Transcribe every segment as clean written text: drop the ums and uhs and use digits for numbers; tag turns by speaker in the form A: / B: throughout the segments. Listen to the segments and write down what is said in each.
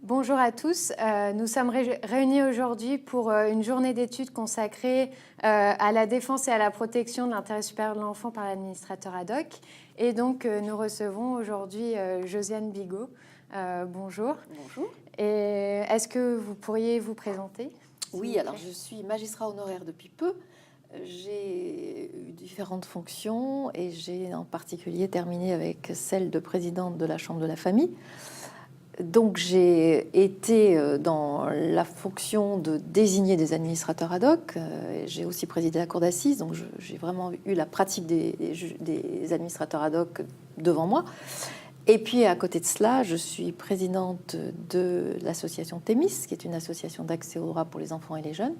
A: Bonjour à tous, nous sommes réunis aujourd'hui pour une journée d'études consacrée à la défense et à la protection de l'intérêt supérieur de l'enfant par l'administrateur ad hoc. Et donc nous recevons aujourd'hui Josiane Bigot. Bonjour.
B: Bonjour.
A: Et est-ce que vous pourriez vous présenter?
B: Oui, alors je suis magistrat honoraire depuis peu. J'ai eu différentes fonctions et j'ai en particulier terminé avec celle de présidente de la Chambre de la famille. Donc j'ai été dans la fonction de désigner des administrateurs ad hoc. J'ai aussi présidé la cour d'assises, donc j'ai vraiment eu la pratique des administrateurs ad hoc devant moi. Et puis à côté de cela, je suis présidente de l'association Thémis, qui est une association d'accès au droit pour les enfants et les jeunes,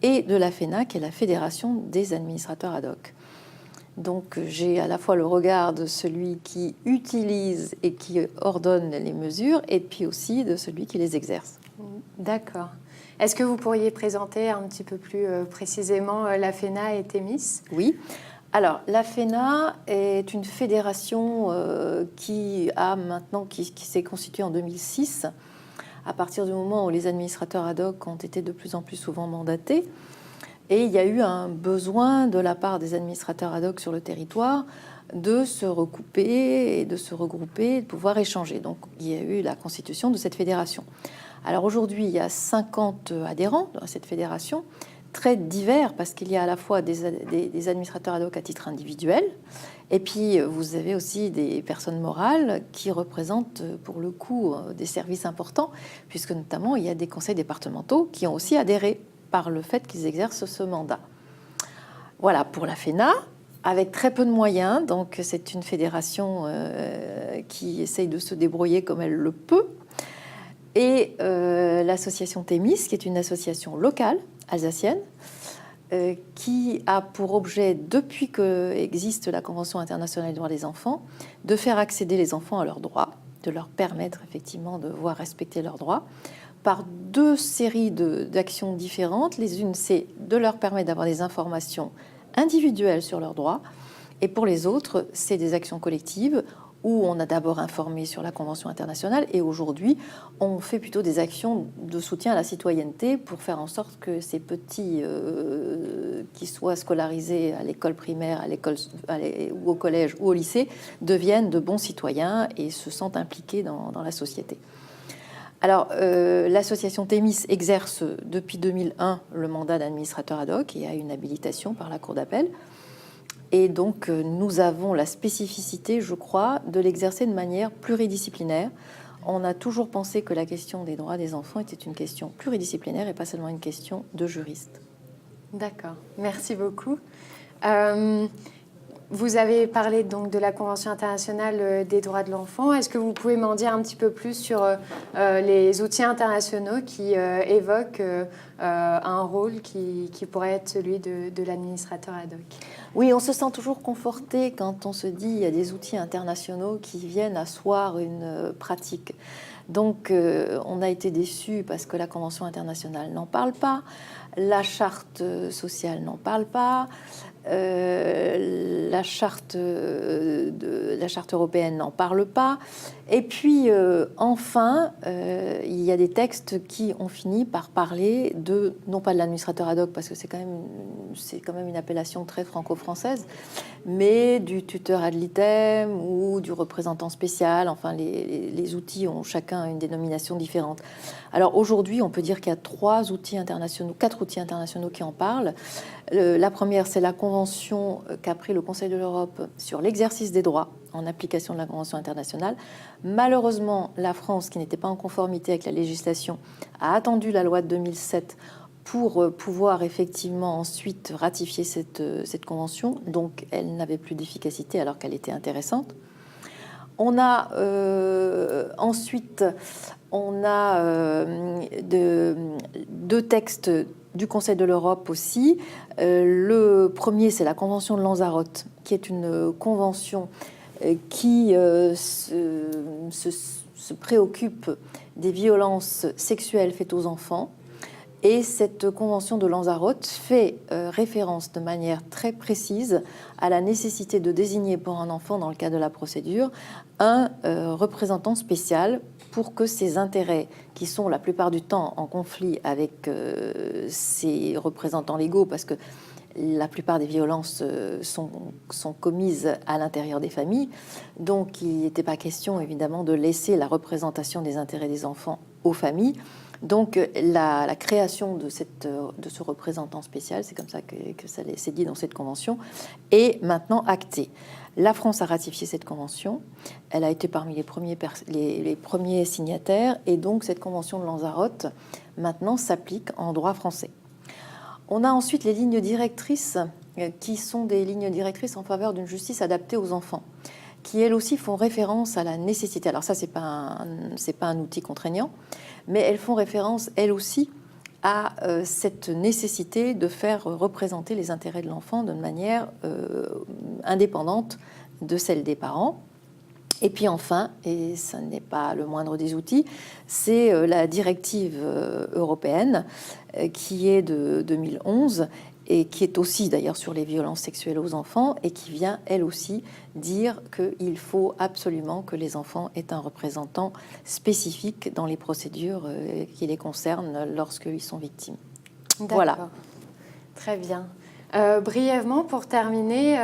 B: et de la FENA, qui est la Fédération des administrateurs ad hoc. Donc j'ai à la fois le regard de celui qui utilise et qui ordonne les mesures, et puis aussi de celui qui les exerce.
A: D'accord. Est-ce que vous pourriez présenter un petit peu plus précisément la FENA et Thémis?
B: Oui. Alors, la FENA est une fédération qui s'est constituée en 2006, à partir du moment où les administrateurs ad hoc ont été de plus en plus souvent mandatés. Et il y a eu un besoin de la part des administrateurs ad hoc sur le territoire de se recouper et de se regrouper, de pouvoir échanger. Donc, il y a eu la constitution de cette fédération. Alors aujourd'hui, il y a 50 adhérents à cette fédération, très divers, parce qu'il y a à la fois des administrateurs ad hoc à titre individuel, et puis vous avez aussi des personnes morales qui représentent pour le coup des services importants, puisque notamment il y a des conseils départementaux qui ont aussi adhéré par le fait qu'ils exercent ce mandat. Voilà pour la FENA, avec très peu de moyens, donc c'est une fédération qui essaye de se débrouiller comme elle le peut. Et l'association Thémis, qui est une association locale, alsacienne, qui a pour objet, depuis qu'existe la Convention internationale des droits des enfants, de faire accéder les enfants à leurs droits, de leur permettre effectivement de voir respecter leurs droits, par deux séries d'actions différentes. Les unes, c'est de leur permettre d'avoir des informations individuelles sur leurs droits, et pour les autres, c'est des actions collectives où on a d'abord informé sur la Convention internationale et aujourd'hui, on fait plutôt des actions de soutien à la citoyenneté pour faire en sorte que ces petits qui soient scolarisés à l'école primaire, ou au collège ou au lycée deviennent de bons citoyens et se sentent impliqués dans la société. Alors, l'association Thémis exerce depuis 2001 le mandat d'administrateur ad hoc et a une habilitation par la Cour d'appel. Et donc, nous avons la spécificité, je crois, de l'exercer de manière pluridisciplinaire. On a toujours pensé que la question des droits des enfants était une question pluridisciplinaire et pas seulement une question de juriste.
A: D'accord, merci beaucoup. Vous avez parlé donc de la Convention internationale des droits de l'enfant. Est-ce que vous pouvez m'en dire un petit peu plus sur les outils internationaux qui évoquent un rôle qui pourrait être celui de l'administrateur ad hoc?
B: Oui, on se sent toujours conforté quand on se dit qu'il y a des outils internationaux qui viennent asseoir une pratique. Donc, on a été déçus parce que la Convention internationale n'en parle pas, la Charte sociale n'en parle pas, la charte européenne n'en parle pas. Et puis, enfin, il y a des textes qui ont fini par parler non pas de l'administrateur ad hoc, parce que c'est quand même une appellation très franco-française, mais du tuteur ad litem ou du représentant spécial. Enfin, les outils ont chacun une dénomination différente. Alors aujourd'hui, on peut dire qu'il y a 4 outils internationaux qui en parlent. La première, c'est la convention qu'a pris le Conseil de l'Europe sur l'exercice des droits en application de la Convention internationale. Malheureusement, la France, qui n'était pas en conformité avec la législation, a attendu la loi de 2007 pour pouvoir effectivement ensuite ratifier cette convention. Donc, elle n'avait plus d'efficacité alors qu'elle était intéressante. Ensuite, on a deux textes du Conseil de l'Europe aussi. Le premier, c'est la Convention de Lanzarote, qui est une convention qui se préoccupe des violences sexuelles faites aux enfants Et cette convention de Lanzarote fait référence de manière très précise à la nécessité de désigner pour un enfant, dans le cadre de la procédure, un représentant spécial pour que ses intérêts, qui sont la plupart du temps en conflit avec ses représentants légaux, parce que la plupart des violences sont commises à l'intérieur des familles, donc il n'était pas question évidemment de laisser la représentation des intérêts des enfants aux familles. Donc la création de ce représentant spécial, c'est comme ça que c'est dit dans cette convention, est maintenant actée. La France a ratifié cette convention, elle a été parmi les premiers signataires, et donc cette convention de Lanzarote maintenant s'applique en droit français. On a ensuite les lignes directrices, qui sont des lignes directrices en faveur d'une justice adaptée aux enfants, qui elles aussi font référence à la nécessité. Alors ça, c'est pas un outil contraignant, mais elles font référence, elles aussi, à cette nécessité de faire représenter les intérêts de l'enfant d'une manière indépendante de celle des parents. Et puis enfin, et ce n'est pas le moindre des outils, c'est la directive européenne qui est de 2011 et qui est aussi d'ailleurs sur les violences sexuelles aux enfants et qui vient elle aussi dire qu'il faut absolument que les enfants aient un représentant spécifique dans les procédures qui les concernent lorsqu'ils sont victimes. Voilà.
A: Très bien. Brièvement, pour terminer,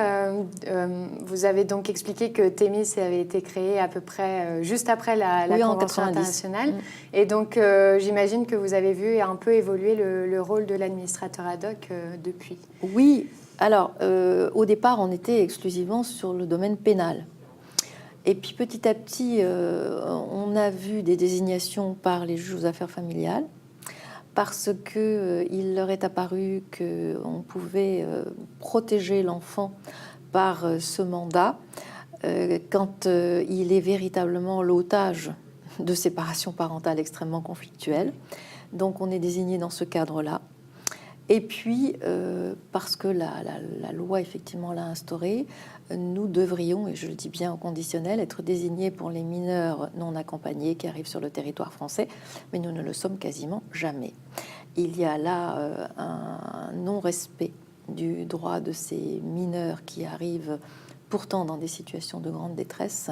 A: vous avez donc expliqué que Thémis avait été créé à peu près juste après la Convention internationale. Et donc, j'imagine que vous avez vu un peu évoluer le rôle de l'administrateur ad hoc depuis.
B: Oui. Alors, au départ, on était exclusivement sur le domaine pénal. Et puis, petit à petit, on a vu des désignations par les juges aux affaires familiales, parce qu'il leur est apparu qu'on pouvait protéger l'enfant par ce mandat quand il est véritablement l'otage de séparation parentale extrêmement conflictuelle. Donc on est désigné dans ce cadre-là. Et puis, parce que la loi effectivement l'a instauré, nous devrions, et je le dis bien au conditionnel, être désignés pour les mineurs non accompagnés qui arrivent sur le territoire français, mais nous ne le sommes quasiment jamais. Il y a là un non-respect du droit de ces mineurs qui arrivent pourtant dans des situations de grande détresse.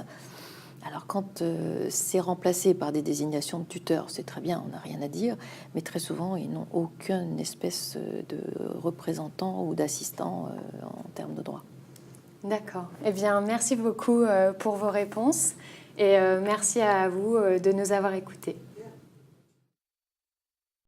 B: Alors quand c'est remplacé par des désignations de tuteurs, c'est très bien, on n'a rien à dire, mais très souvent, ils n'ont aucune espèce de représentant ou d'assistant en termes de droit.
A: D'accord. Eh bien, merci beaucoup pour vos réponses et merci à vous de nous avoir écoutés.